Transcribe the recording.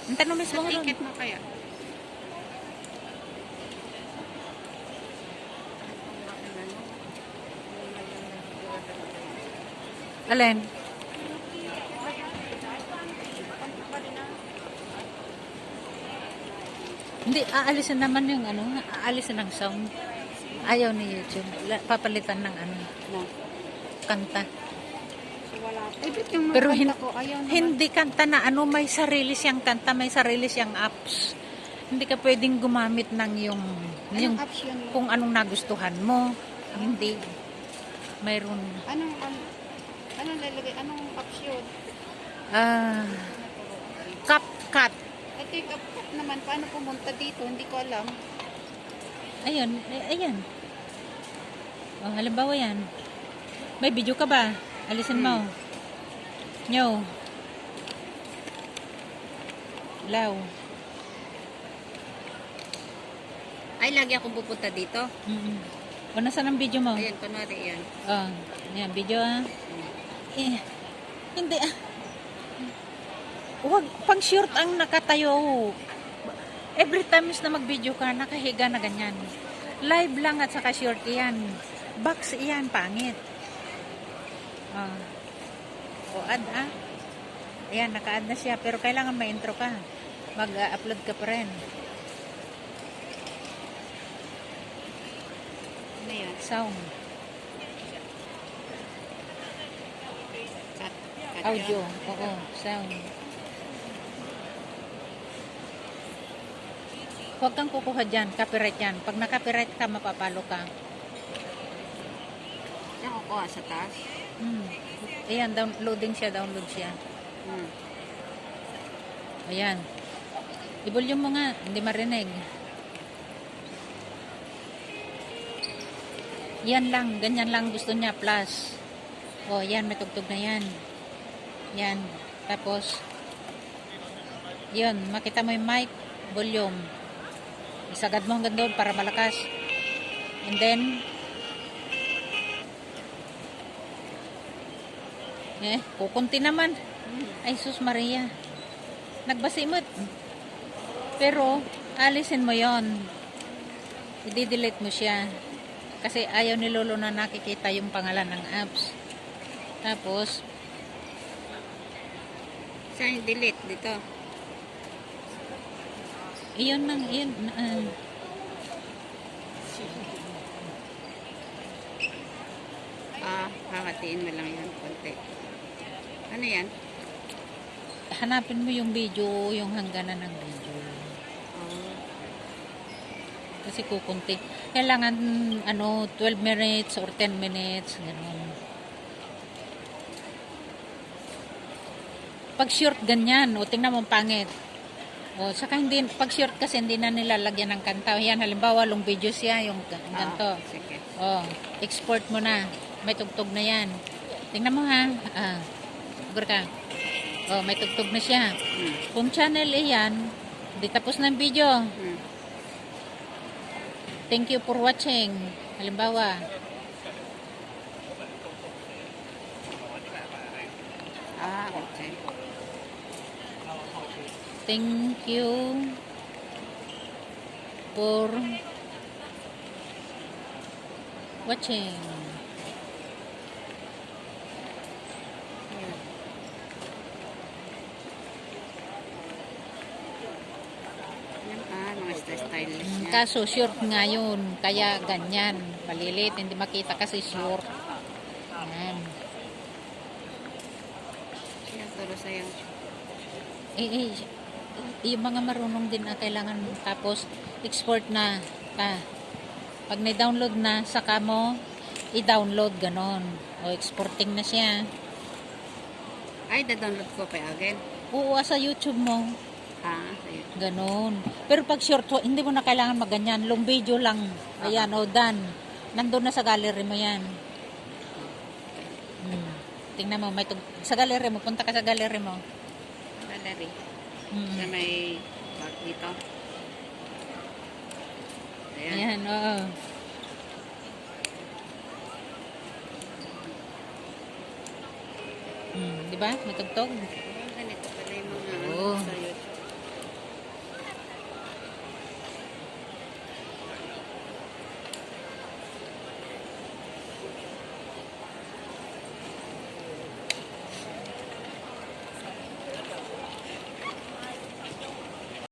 Ang tanong mismo Sa ko ticket doon. mo kaya? Alin? Hindi, aalisin naman yung ano, aalisin ng sound. Ayaw ni YouTube. Papalitan ng ano, No. kanta. Eh, ba't yung mga Pero kanta ko, ayaw naman. hindi kanta na ano, may sarili siyang kanta, may sarili siyang apps. Hindi ka pwedeng gumamit ng yung Anong apps yun? kung anong nagustuhan mo. Hindi. Mayroon. Anong lalagay? Anong apps yun? CapCut. Ito yung app naman. Paano pumunta dito? Hindi ko alam. Ayun, ayan. Oh, halimbawa yan. May video ka ba? Alisin mo. Nyo. Law. Ay, lagi akong pupunta dito. O, nasaan ang video mo? Ayan, kunwari yan. Oh, yan, video ah. Eh, hindi ah. Huwag, pang short ang nakatayo. Every time na mag-video ka, nakahiga na ganyan. Live lang at saka short yan. Box yan, pangit. Oh. O, add ah. Ayan, naka-add na siya. Pero kailangan ma-intro ka. Mag-upload ka pa rin. Ano yan? Sound. Cut Audio. yun. Oo, sound. Huwag kang kukuha dyan. Copyright yan. Pag na-copyright ka, mapapalo ka. Yan kukuha sa taas. Ayan, downloading siya. Download siya. Ayan. I-volume mo nga. Hindi marinig. Yan lang. Ganyan lang gusto niya. Plus. O, yan. May tugtog na yan. Yan. Tapos, yun. Makita mo yung mic. Volume. Isagad mo hanggang doon para malakas. And then, kukunti naman. Ay, sus Maria. Nagbasimot. Pero, alisin mo yon. I-delete mo siya. Kasi ayaw ni Lolo na nakikita yung pangalan ng apps. Tapos, Saan yung delete? Dito. iyon lang, iyon. Kakatiin mo lang yan. Konti. Ano yan? Hanapin mo yung video, yung hangganan ng video. Kasi kukunti. Kailangan, 12 minutes or 10 minutes, gano'n. Pag short, ganyan. O, tingnan mo, pangit. O, saka hindi, pag short kasi hindi na nilalagyan ng kanta. Yan, halimbawa, long video siya, yung ganito. Sige. O, export mo na. May tugtog na yan. Tingnan mo ha. Ugur ka. O, may tugtog na siya. Kung channel yan, di tapos na ang video. Thank you for watching. Halimbawa. Okay. Thank you for watching. Yan, mga stylish niya. Kaso short nga yun. Kaya ganyan. Palilit. Hindi makita kasi short. Yan. Yan, turo sa'yo. Yung mga marunong din na kailangan tapos export na pag na-download na saka mo i-download ganon o exporting na siya. Ay, da-download ko pa again. Oo, sa YouTube mo Sa'yo. ganon. Pero pag short hindi mo na kailangan maganyan, long video lang. Ayan, o done. Nandun na sa gallery mo yan. Tingnan mo, sa gallery mo, punta ka sa gallery mo. Gallery. Sa may bag dito. Ayan, oo. Di ba? Matugtog.